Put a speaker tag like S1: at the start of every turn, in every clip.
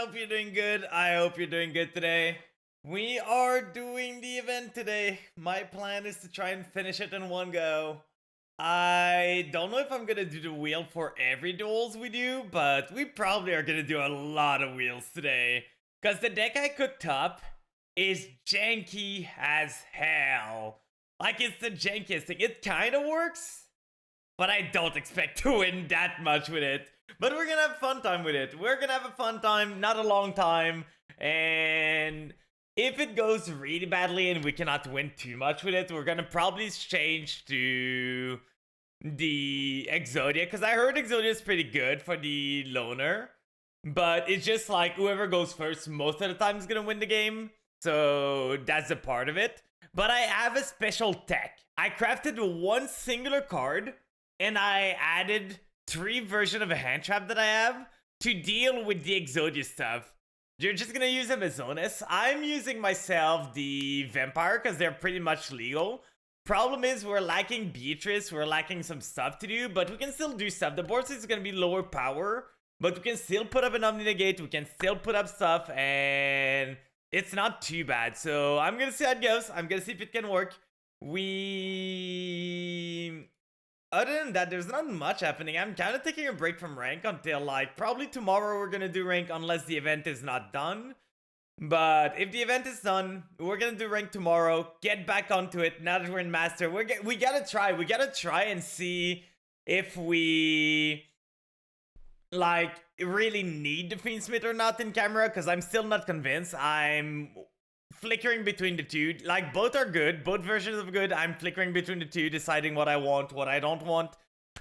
S1: hope you're doing good. I hope you're doing good today. We are doing the event today. My plan is to try and finish it in one go. I don't know if I'm gonna do the wheel for every duels we do, but we probably are gonna do a lot of wheels today. Because the deck I cooked up is janky as hell. Like, it's the jankiest thing. It kind of works, but I don't expect to win that much with it. But we're gonna have a fun time with it. We're gonna have a fun time, not a long time. And if it goes really badly and we cannot win too much with it, we're gonna probably change to the Exodia. Because I heard Exodia is pretty good for the loner. But it's just like whoever goes first most of the time is gonna win the game. So that's a part of it. But I have a special tech. I crafted one singular card and I added 3 versions of a hand trap that I have to deal with the Exodia stuff. You're just gonna use them as Zonus. I'm using myself the Vampire because they're pretty much legal. Problem is we're lacking Beatrice, we're lacking some stuff to do, but we can still do stuff. The board is gonna be lower power, but we can still put up an Omni Negate, we can still put up stuff, and it's not too bad. So I'm gonna see how it goes. I'm gonna see if it can work. Other than that, there's not much happening. I'm kind of taking a break from rank until like probably tomorrow we're gonna do rank unless the event is not done. But if the event is done, we're gonna do rank tomorrow. Get back onto it now that we're in master. We gotta try. We gotta try and see if we like really need the Fiendsmith or not in camera, because I'm still not convinced. I'm flickering between the two. Like, both are good, both versions are good. I'm flickering between the two, deciding what I want, what I don't want.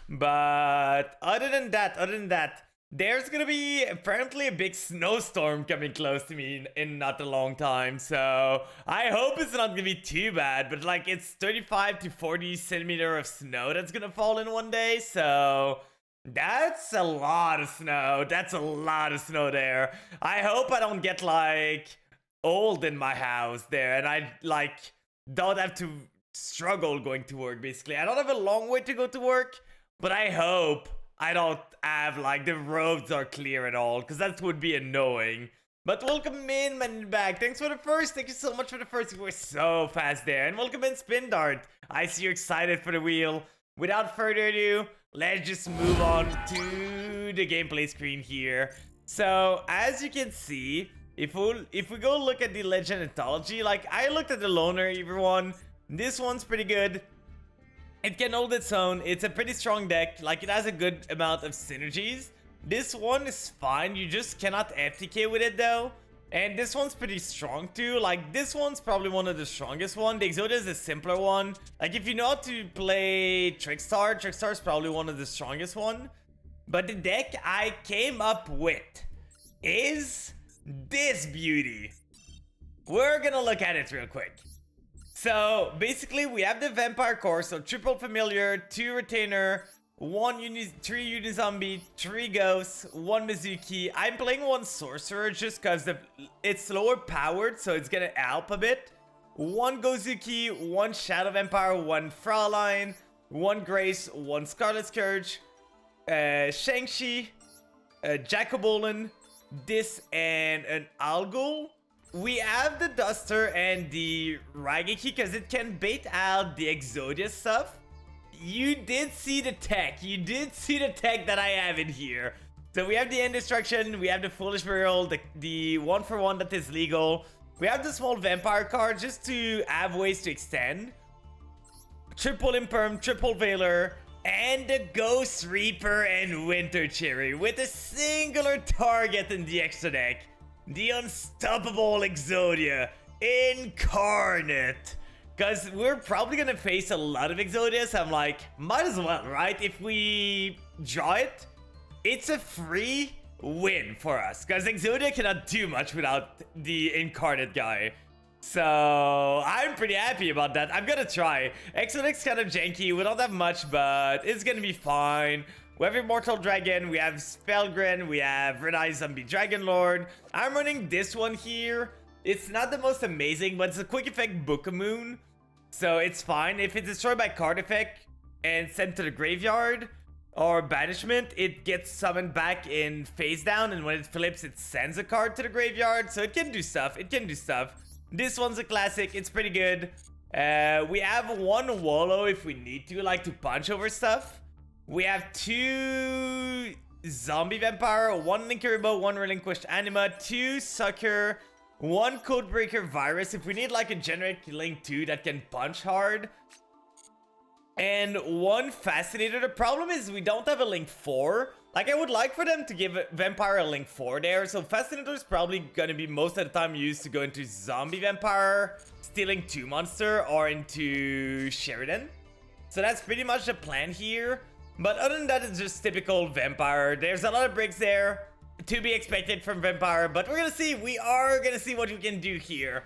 S1: But other than that, there's gonna be apparently a big snowstorm coming close to me in not a long time. So I hope it's not gonna be too bad, but like, it's 35 to 40 centimeter of snow that's gonna fall in one day. So that's a lot of snow. That's a lot of snow there. I hope I don't get like old in my house there and I like don't have to struggle going to work. Basically, I don't have a long way to go to work, but I hope I don't have like the roads are clear at all, because that would be annoying. But welcome in, man, back. Thanks for the first. Thank you so much for the first. You were so fast there. And welcome in, Spin Dart. I see you're excited for the wheel. Without further ado, let's just move on to the gameplay screen here. So as you can see, if we go look at the Legend Anthology, like I looked at the Loner Eater one, this one's pretty good. It can hold its own. It's a pretty strong deck. Like, it has a good amount of synergies. This one is fine. You just cannot FTK with it though. And this one's pretty strong too. Like, this one's probably one of the strongest one. The Exodia is a simpler one. Like, if you know how to play Trickstar, Trickstar is probably one of the strongest one. But the deck I came up with is this beauty. We're gonna look at it real quick. So basically we have the Vampire Core, so triple familiar, 2 retainer, 3 Unizombie, 3 ghosts, 1 Mizuki. I'm playing 1 sorcerer just because it's lower powered, so it's gonna help a bit. 1 Gozuki, 1 Shadow Vampire, 1 Fraulein, 1 Grace, 1 Scarlet Scourge, Shang-Chi, Jacobolin, this, and an Algol. We have the Duster and the Raigeki because it can bait out the Exodia stuff. You did see the tech. You did see the tech that I have in here. So we have the Indestruction, we have the Foolish Burial, the 1-for-1 that is legal. We have the small Vampire card just to have ways to extend. Triple Imperm, triple Veiler, and the Ghost Reaper and Winter Cherry with a singular target in the extra deck. The Unstoppable Exodia Incarnate. Because we're probably going to face a lot of Exodias. I'm like, might as well, right? If we draw it, it's a free win for us. Because Exodia cannot do much without the Incarnate guy. So I'm pretty happy about that. I'm going to try. Exodic's kind of janky. We don't have much, but it's going to be fine. We have Immortal Dragon, we have Spellgren, we have Red Eye Zombie Dragon Lord. I'm running this one here. It's not the most amazing, but it's a quick effect Book of Moon. So it's fine. If it's destroyed by card effect and sent to the graveyard, or banishment, it gets summoned back in face down, and when it flips, it sends a card to the graveyard. So it can do stuff. It can do stuff. This one's a classic. It's pretty good. We have one Wallow if we need to, like to punch over stuff. We have 2 Zombie Vampire, 1 Linkuriboh, 1 Relinquished Anima, 2 Sucker, 1 Codebreaker Virus if we need like a generic Link 2 that can punch hard. And 1 Fascinator. The problem is we don't have a Link 4. Like, I would like for them to give Vampire a Link 4 there. So Fascinator is probably going to be most of the time used to go into Zombie Vampire, stealing 2 monster, or into Sheridan. So that's pretty much the plan here. But other than that, it's just typical Vampire. There's a lot of breaks there to be expected from Vampire. But we're going to see. We are going to see what we can do here.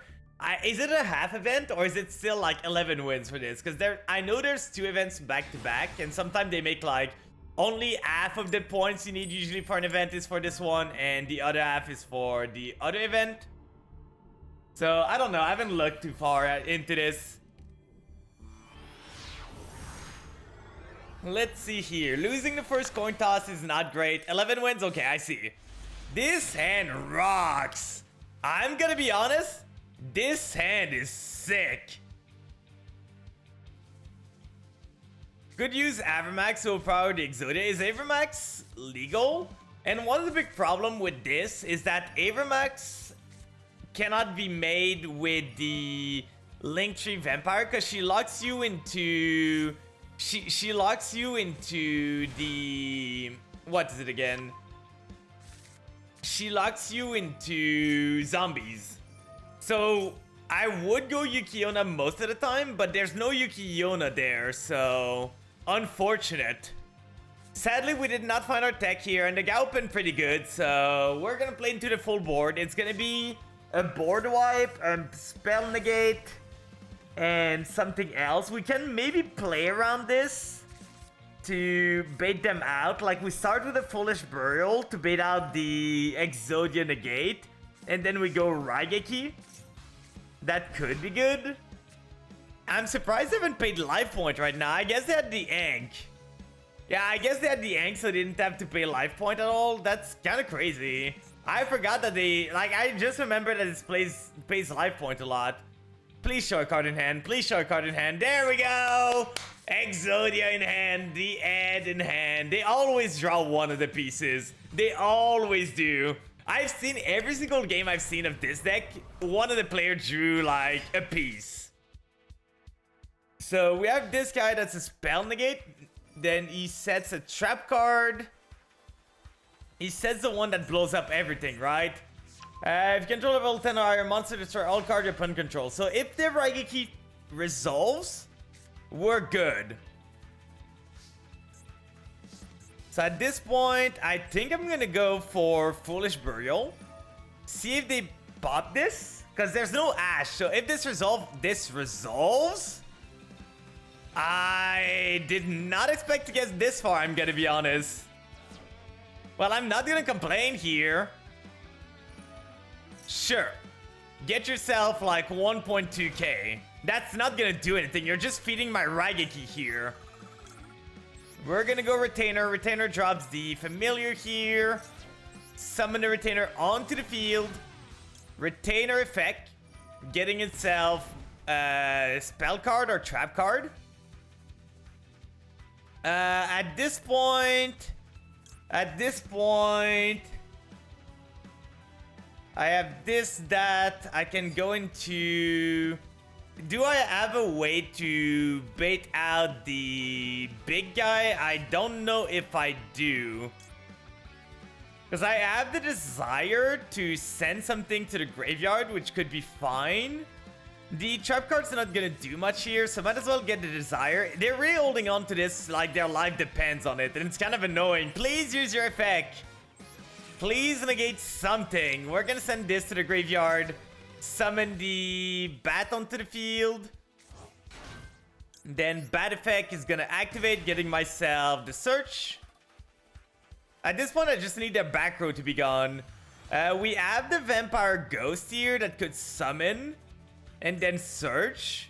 S1: Is it a half event or is it still like 11 wins for this? Because I know there's 2 events back to back, and sometimes they make like only half of the points you need usually for an event is for this one, and the other half is for the other event. So I don't know. I haven't looked too far into this. Let's see here. Losing the first coin toss is not great. 11 wins. Okay, I see. This hand rocks. I'm gonna be honest. This hand is sick. Could use Avramax to overpower the Exodia. Is Avramax legal? And one of the big problem with this is that Avramax cannot be made with the Linktree Vampire because she locks you into... She locks you into the... What is it again? She locks you into zombies. So, I would go Yuki-Onna most of the time, but there's no Yuki-Onna there, so... Unfortunate. Sadly, we did not find our tech here, and the guy opened pretty good, so... We're gonna play into the full board. It's gonna be a board wipe, spell negate, and something else. We can maybe play around this to bait them out. Like, we start with a Foolish Burial to bait out the Exodia negate, and then we go Raigeki. That could be good. I'm surprised they haven't paid life point right now. I guess they had the Ankh. Yeah, I guess they had the Ankh, so they didn't have to pay life point at all. That's kind of crazy. I forgot that they... Like, I just remember that it pays life point a lot. Please show a card in hand. Please show a card in hand. There we go! Exodia in hand. The Ed in hand. They always draw one of the pieces. They always do. I've seen every single game I've seen of this deck, one of the players drew like a piece. So we have this guy that's a spell negate. Then he sets a trap card. He sets the one that blows up everything, right? If you control level 10 or higher monster, destroy all cards your opponent control. So if the Raigeki resolves, we're good. So at this point, I think I'm gonna go for Foolish Burial. See if they pop this. Because there's no Ash. So if this resolves... I did not expect to get this far, I'm gonna be honest. Well, I'm not gonna complain here. Sure. Get yourself like 1.2k. That's not gonna do anything. You're just feeding my Raigeki here. We're gonna go Retainer. Retainer drops the Familiar here. Summon the Retainer onto the field. Retainer effect. Getting itself a spell card or trap card. At this point, I have this, that, I can go into... Do I have a way to bait out the big guy? I don't know if I do. Because I have the desire to send something to the graveyard, which could be fine. The trap card's not gonna do much here, so might as well get the desire. They're really holding on to this like their life depends on it, and it's kind of annoying. Please use your effect. Please negate something. We're gonna send this to the graveyard. Summon the bat onto the field. Then bat effect is gonna activate, getting myself the search. At this point, I just need the back row to be gone. We have the Vampire Ghost here that could summon and then search.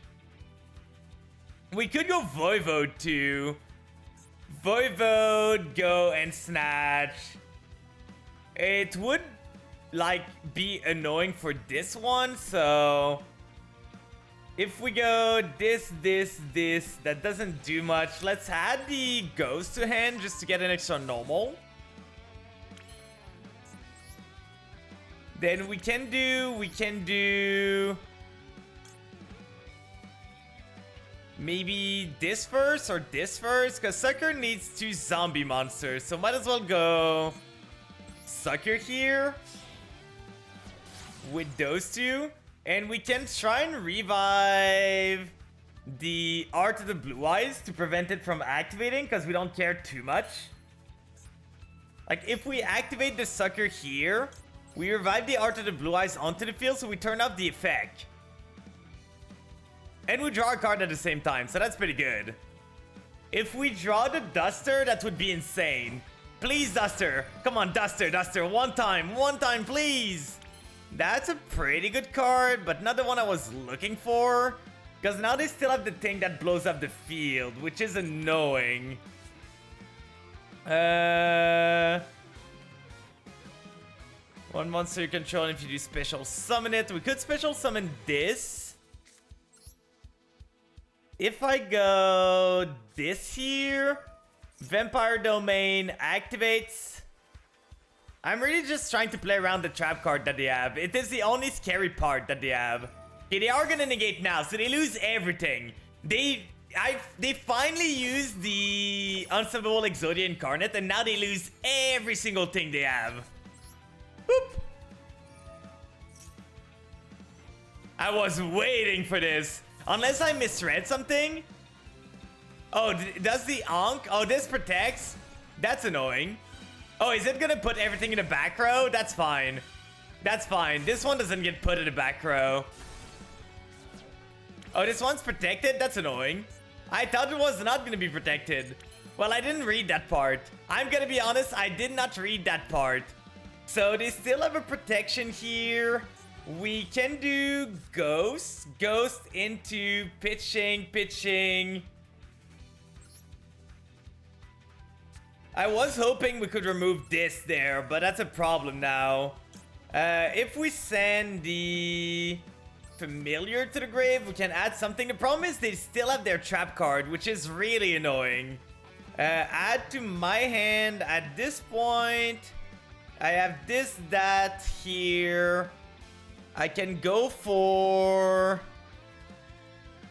S1: We could go Voivode too. Voivode, go and snatch. It would like be annoying for this one, so if we go this, that doesn't do much. Let's add the ghost to hand just to get an extra normal. Then we can do maybe this first or this first, because Sucker needs 2 zombie monsters, so might as well go Sucker here with those 2. And we can try and revive the Art of the Blue Eyes to prevent it from activating, because we don't care too much. Like, if we activate the Sucker here, we revive the Art of the Blue Eyes onto the field, so we turn off the effect. And we draw a card at the same time, so that's pretty good. If we draw the Duster, that would be insane. Please, Duster. Come on, Duster, one time, please. That's a pretty good card, but not the one I was looking for. Because now they still have the thing that blows up the field, which is annoying. One monster you control, and if you do special summon it. We could special summon this. If I go this here, Vampire Domain activates. I'm really just trying to play around the trap card that they have. It is the only scary part that they have. Okay, they are gonna negate now, so they lose everything. They finally used the Unstoppable Exodia Incarnate, and now they lose every single thing they have. Boop. I was waiting for this. Unless I misread something. Oh, does the Ankh? Oh, this protects? That's annoying. Oh, is it gonna put everything in the back row? That's fine. That's fine. This one doesn't get put in the back row. Oh, this one's protected? That's annoying. I thought it was not gonna be protected. Well, I didn't read that part. I'm gonna be honest, I did not read that part. So they still have a protection here. We can do Ghost. Ghost into pitching. I was hoping we could remove this there, but that's a problem now. If we send the Familiar to the grave, we can add something. The problem is they still have their trap card, which is really annoying. Add to my hand at this point. I have this, that here. I can go for...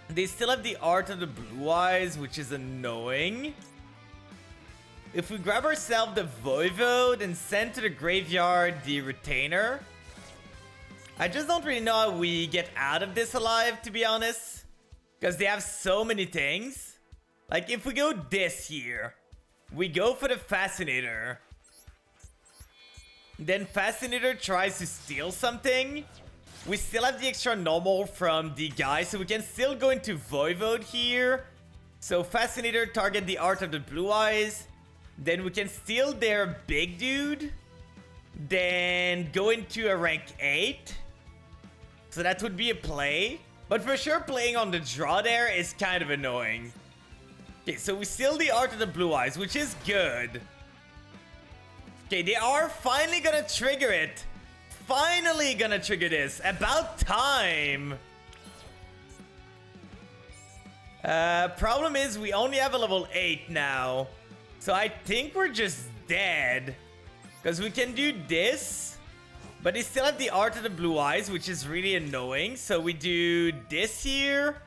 S1: They still have the Art of the Blue Eyes, which is annoying. If we grab ourselves the Voivode and send to the graveyard the Retainer. I just don't really know how we get out of this alive, to be honest. Because they have so many things. Like, if we go this here, we go for the Fascinator. Then Fascinator tries to steal something. We still have the extra normal from the guy, so we can still go into Voivode here. So Fascinator target the Art of the Blue Eyes. Then we can steal their big dude. Then go into a rank 8. So that would be a play. But for sure playing on the draw there is kind of annoying. Okay, so we steal the Art of the Blue Eyes, which is good. Okay, they are finally gonna trigger it. Finally gonna trigger this. About time. Problem is we only have a level 8 now. So I think we're just dead. Because we can do this. But they still have the Art of the Blue Eyes, which is really annoying. So we do this here.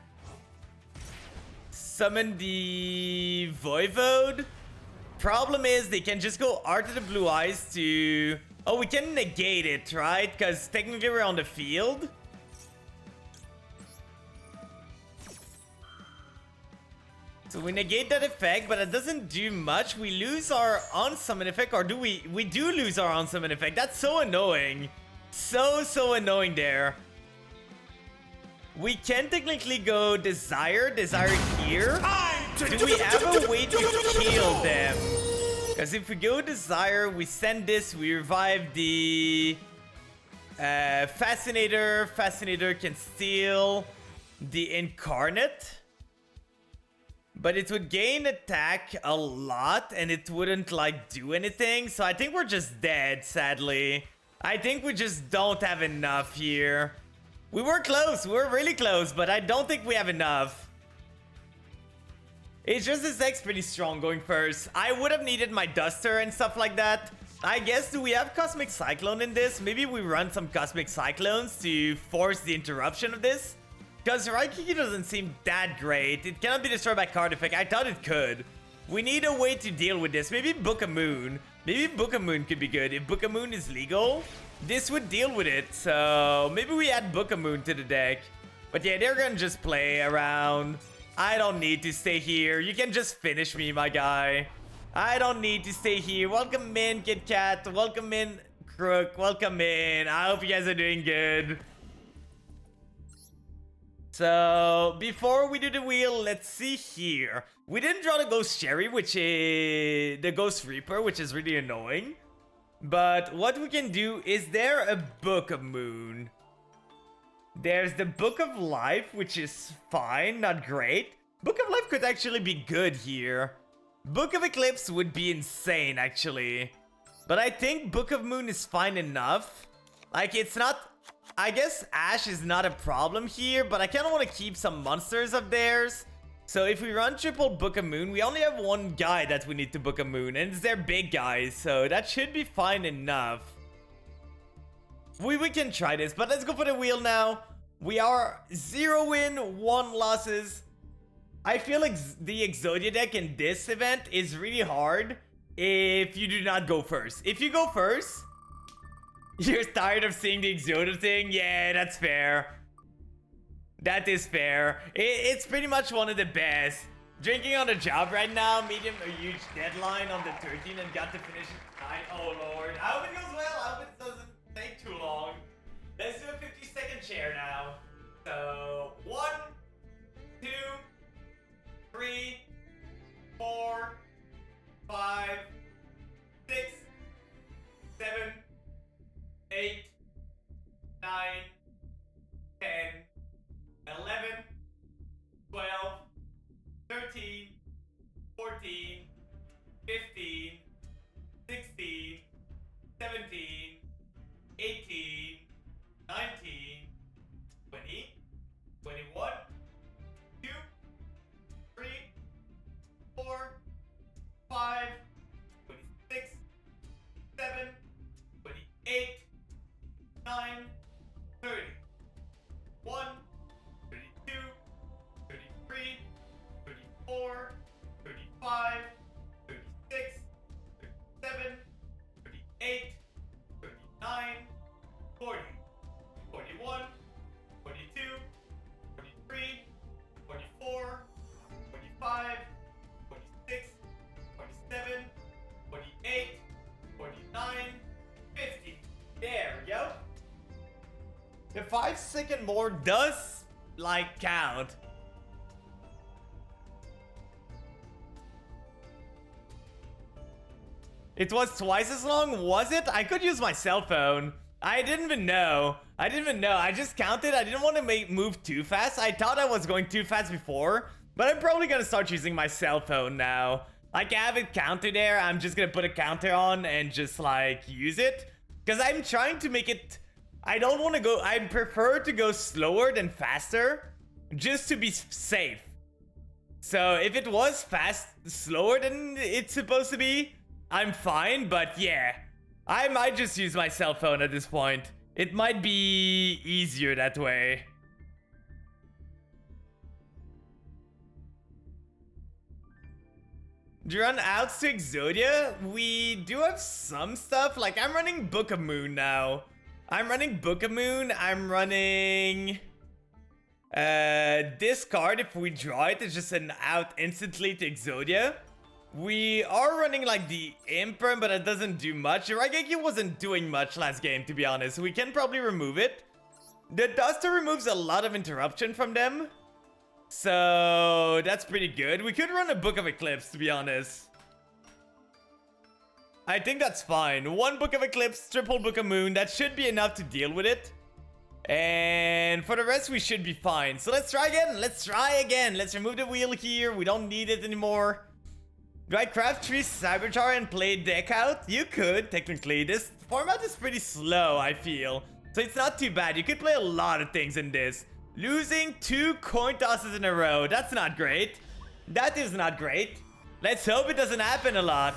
S1: Summon the Voivode. Problem is they can just go Art of the Blue Eyes to... Oh, we can negate it, right? Because technically we're on the field. So we negate that effect, but it doesn't do much. We lose our unsummon effect, or do we? We do lose our unsummon effect. That's so annoying. So annoying there. We can technically go Desire here. Do we have a way to kill them? Because if we go Desire, we send this, we revive the Fascinator. Fascinator can steal the Incarnate. But it would gain attack a lot, and it wouldn't, like, do anything. So I think we're just dead, sadly. I think we just don't have enough here. We were close. We were really close, but I don't think we have enough. It's just this deck's pretty strong going first. I would have needed my Duster and stuff like that. I guess, do we have Cosmic Cyclone in this? Maybe we run some Cosmic Cyclones to force the interruption of this? Because Raikiki doesn't seem that great. It cannot be destroyed by card effect. I thought it could. We need a way to deal with this. Maybe Book of Moon. Maybe Book of Moon could be good. If Book of Moon is legal, this would deal with it. So maybe we add Book of Moon to the deck. But yeah, they're gonna just play around. I don't need to stay here. You can just finish me, my guy. I don't need to stay here. Welcome in, Kit Kat. Welcome in, Crook. Welcome in. I hope you guys are doing good. So, before we do the wheel, let's see here. We didn't draw the Ghost Cherry, which is the Ghost Reaper, which is really annoying. But what we can do, is there a Book of Moon? There's the Book of Life, which is fine, not great. Book of Life could actually be good here. Book of Eclipse would be insane, actually. But I think Book of Moon is fine enough. Like, it's not... I guess Ash is not a problem here, but I kind of want to keep some monsters of theirs. So if we run triple Book of Moon, we only have one guy that we need to Book of Moon, and it's their big guys, so that should be fine enough. We can try this, but let's go for the wheel now. We are 0 win, 1 losses. I feel like the Exodia deck in this event is really hard if you do not go first. If you go first... You're tired of seeing the Exodia thing? Yeah, that's fair. That is fair. It's pretty much one of the best. Drinking on the job right now, medium a huge deadline on the 13th and got to finish it tonight. Oh lord. I hope it goes well. I hope it doesn't take too long. Let's do a 50-second share now. So, 1, 2, 3, 4, 5, 6, 7, 8, 9, 10, 11, 12, 13, 14, 15, 16, 17, 18, 19, 20, 21, 2, 3, 4, 5, 26, 7, 28, 9, 30, 1, 32, 33, 34, 35, 36, 37, 38, 39, 40, 41, 42, 43, 44, 45, 46, 47, 48, 49, 50. There we go. The 5-second more does, like, count. It was twice as long, was it? I could use my cell phone. I didn't even know. I just counted. I didn't want to move too fast. I thought I was going too fast before, but I'm probably gonna start using my cell phone now. Like, I have a counter there. I'm just gonna put a counter on and just, like, use it. Because I'm trying to make it... I don't want to go... I prefer to go slower than faster, just to be safe. So, if it was slower than it's supposed to be, I'm fine, but yeah. I might just use my cell phone at this point. It might be easier that way. Do you run outs to Exodia? We do have some stuff. Like, I'm running Book of Moon now. I'm running this card. If we draw it, it's just an out instantly to Exodia. We are running like the Imperm, but it doesn't do much. Raigeki wasn't doing much last game, to be honest. We can probably remove it. The Duster removes a lot of interruption from them. So that's pretty good. We could run a Book of Eclipse, to be honest. I think that's fine. 1 Book of Eclipse, triple Book of Moon. That should be enough to deal with it. And for the rest, we should be fine. So let's try again. Let's try again. Let's remove the wheel here. We don't need it anymore. Do I craft 3 Cyberjar and play deck out? You could, technically. This format is pretty slow, I feel. So it's not too bad. You could play a lot of things in this. Losing 2 coin tosses in a row. That's not great. That is not great. Let's hope it doesn't happen a lot.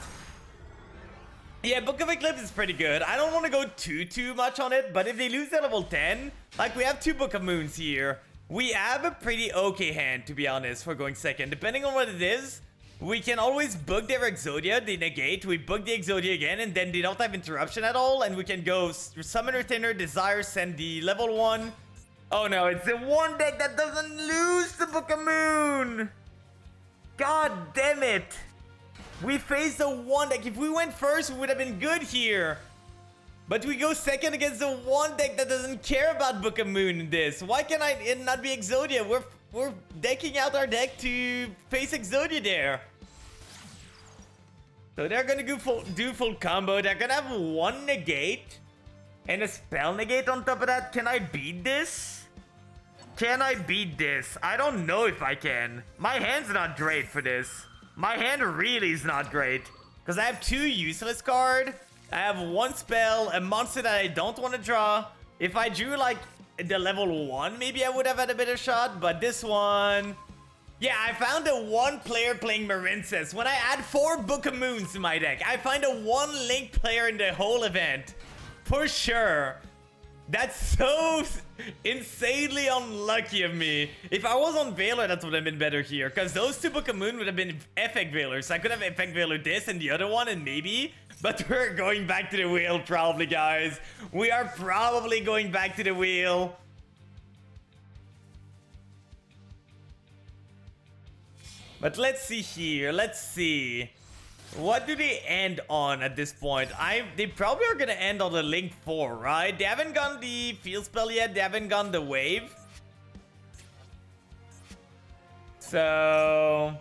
S1: Yeah, Book of Eclipse is pretty good. I don't want to go too much on it, but if they lose at level 10, like we have 2 Book of Moons here, we have a pretty okay hand, to be honest, for going second. Depending on what it is, we can always book their Exodia, they negate, we book the Exodia again, and then they don't have interruption at all, and we can go Summon Retainer, Desire, send the level 1. Oh no, it's the one deck that doesn't lose the Book of Moon! God damn it! We faced the one deck. If we went first, we would have been good here. But we go second against the one deck that doesn't care about Book of Moon in this. Why can it not be Exodia? We're decking out our deck to face Exodia there. So they're gonna do full combo. They're gonna have 1 negate and a spell negate on top of that. Can I beat this? Can I beat this? I don't know if I can. My hand's not great for this. My hand really is not great. Because I have 2 useless cards. I have 1 spell, a monster that I don't want to draw. If I drew like the level 1, maybe I would have had a better shot. But this one... Yeah, I found a 1 player playing Marincess. When I add 4 Book of Moons to my deck, I find a 1 Link player in the whole event. For sure. That's so insanely unlucky of me. If I was on Veiler, that would have been better here. Because those 2 Book of Moon would have been Effect Veilers. I could have Effect Veiler this and the other one and maybe. But we're going back to the wheel probably, guys. We are probably going back to the wheel. But let's see here. Let's see. What do they end on at this point? They probably are gonna end on the Link 4, right? They haven't gone the Field Spell yet. They haven't gone the Wave. So...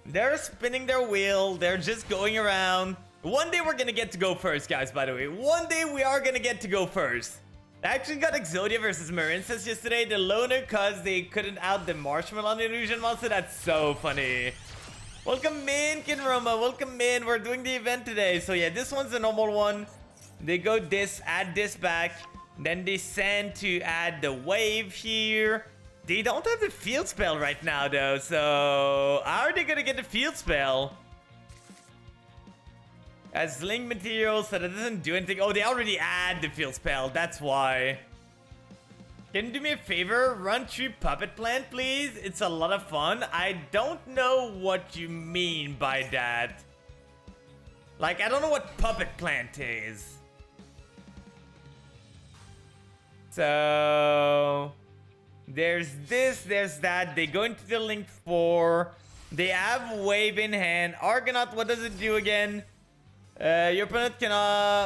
S1: they're spinning their wheel. They're just going around. One day we're gonna get to go first, guys, by the way. One day we are gonna get to go first. I actually got Exodia versus Marincess yesterday. The loner because they couldn't out the Marshmallow Illusion monster. That's so funny. Welcome in, Kinroma. Welcome in. We're doing the event today. So yeah, this one's a normal one. They go this, add this back. Then they send to add the wave here. They don't have the field spell right now though. So how are they gonna get the field spell? As link material, so that doesn't do anything. Oh, they already add the field spell. That's why. Can you do me a favor? Run through Puppet Plant, please. It's a lot of fun. I don't know what you mean by that. Like, I don't know what Puppet Plant is. So... there's this, there's that. They go into the Link 4. They have Wave in hand. Argonaut, what does it do again? Your opponent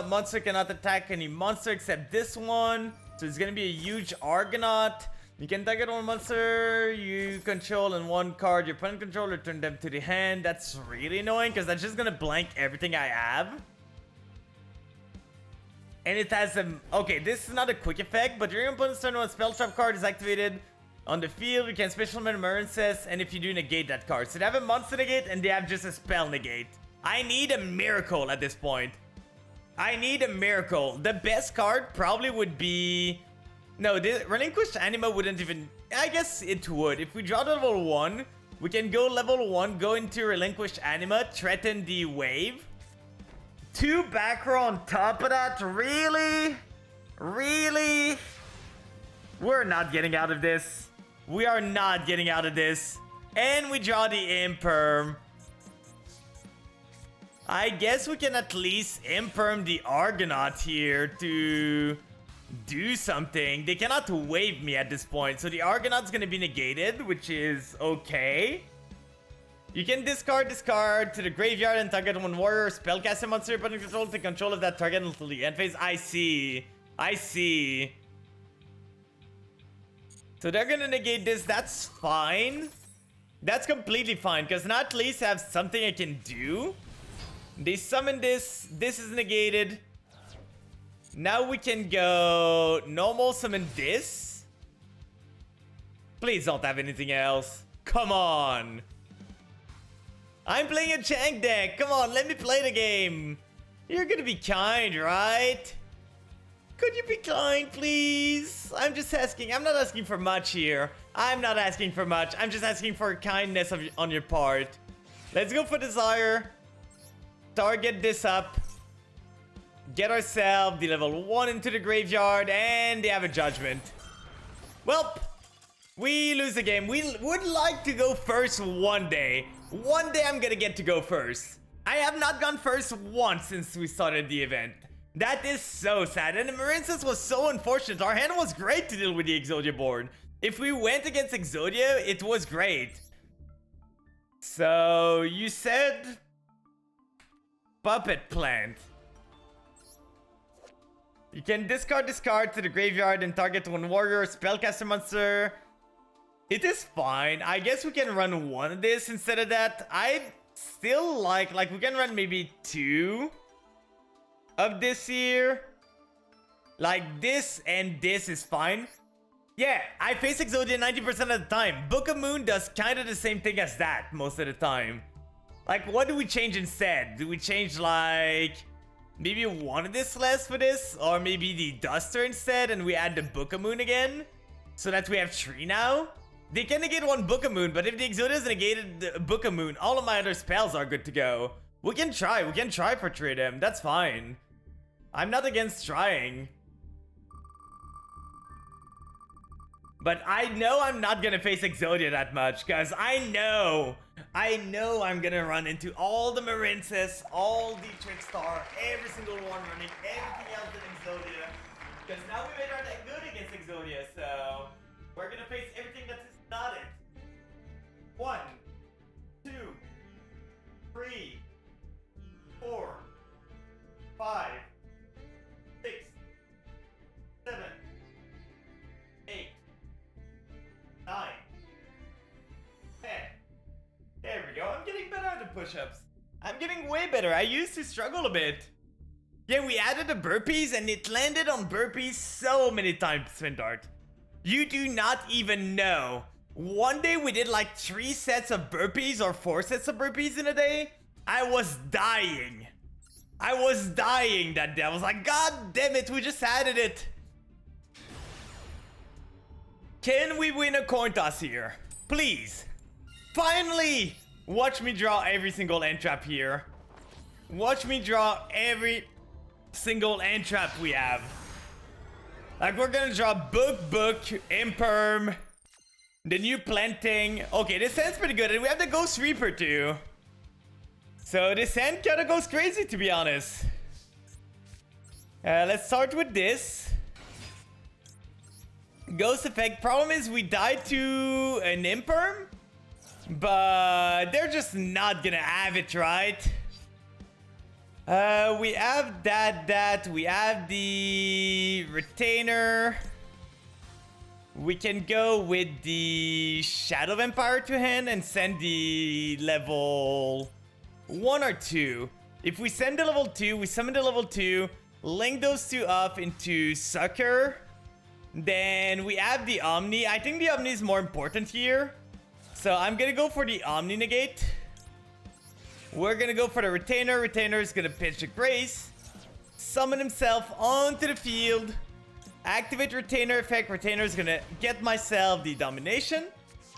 S1: monster cannot attack any monster except this one. So it's gonna be a huge Argonaut. You can target 1 monster you control and 1 card your opponent controls, return them to the hand. That's really annoying because that's just gonna blank everything I have. And it has some... okay, this is not a quick effect, but during your opponent's turn when a spell trap card is activated on the field, you can special summon Marincess, and if you do, negate that card. So they have a monster negate and they have just a spell negate. I need a miracle at this point. I need a miracle. The best card probably would be... no, the Relinquished Anima wouldn't even... I guess it would. If we draw to level 1, we can go level 1, go into Relinquished Anima, threaten the wave. 2 back row on top of that? Really? Really? We're not getting out of this. We are not getting out of this. And we draw the Imperm. I guess we can at least Imperm the Argonaut here to do something. They cannot wave me at this point. So the Argonaut's gonna be negated, which is okay. You can discard this card to the graveyard and target 1 warrior or spellcaster monster your opponent control, take control of that target until the end phase. I see. I see. So they're gonna negate this. That's fine. That's completely fine, because now at least I have something I can do. They summon this. This is negated. Now we can go normal summon this. Please don't have anything else. Come on. I'm playing a Chang deck. Come on, let me play the game. You're gonna be kind, right? Could you be kind, please? I'm just asking. I'm not asking for much here. I'm not asking for much. I'm just asking for kindness on your part. Let's go for Desire. Target this up. Get ourselves the level 1 into the graveyard. And they have a Judgment. Well, we lose the game. We would like to go first one day. One day I'm gonna get to go first. I have not gone first once since we started the event. That is so sad. And the Marincess was so unfortunate. Our hand was great to deal with the Exodia board. If we went against Exodia, it was great. So, you said... Puppet Plant. You can discard this card to the graveyard and target one warrior or spellcaster monster. It is fine. I guess we can run one of this instead of that. I still like we can run maybe 2 of this here. Like this and this is fine. Yeah, I face Exodia 90% of the time. Book of Moon does kind of the same thing as that most of the time. Like, what do we change instead? Do we change like maybe one of this less for this? Or maybe the Duster instead and we add the Book of Moon again? So that we have 3 now? They can negate 1 Book of Moon, but if the Exodia has negated the Book of Moon, all of my other spells are good to go. We can try for 3 of them, that's fine. I'm not against trying. But I know I'm not gonna face Exodia that much, because I know I'm gonna run into all the Marincess, all the Trickstar, every single one running everything else in Exodia. Because now we made our deck good against Exodia, so we're gonna face everything that is not it. 1, 2, 3, 4, 5, 6, 7, 8, 9, 10. There we go. I'm getting better at the push-ups. I'm getting way better. I used to struggle a bit. Yeah, we added the burpees and it landed on burpees so many times, Swindart. You do not even know. One day we did like 3 sets of burpees or 4 sets of burpees in a day. I was dying. I was dying that day. I was like, God damn it, we just added it. Can we win a coin toss here? Please. Finally! Watch me draw every single end trap here. Watch me draw every single end trap we have. Like, we're gonna draw Book, Imperm, the new planting. Okay, this hand's pretty good. And we have the Ghost Reaper too. So this hand kinda goes crazy, to be honest. Let's start with this. Ghost effect. Problem is we died to an Imperm. But they're just not gonna have it, right? We have that. We have the Retainer. We can go with the Shadow Vampire to hand and send the level 1 or 2. If we send the level 2, we summon the level 2, link those 2 up into Sucker. Then we have the Omni. I think the Omni is more important here. So I'm gonna go for the Omni Negate. We're gonna go for the Retainer. Retainer is gonna pitch a Grace. Summon himself onto the field. Activate Retainer effect. Retainer is gonna get myself the Domination.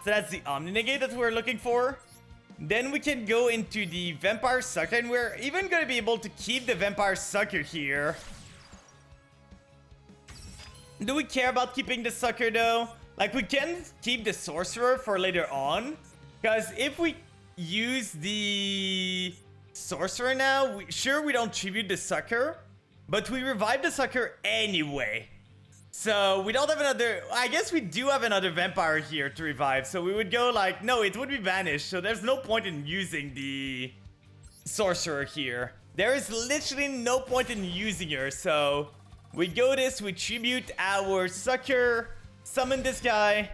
S1: So that's the Omni Negate that we're looking for. Then we can go into the Vampire Sucker. And we're even gonna be able to keep the Vampire Sucker here. Do we care about keeping the Sucker though? Like, we can keep the Sorcerer for later on. Because if we use the Sorcerer now, sure, we don't tribute the Sucker. But we revive the Sucker anyway. So, we don't have another... I guess we do have another Vampire here to revive. So, we would go like... No, it would be banished. So, there's no point in using the Sorcerer here. There is literally no point in using her. So, we go this. We tribute our Sucker... Summon this guy.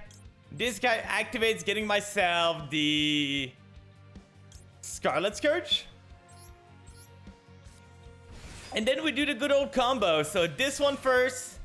S1: This guy activates, getting myself the Scarlet Scourge. And then we do the good old combo. So this one first,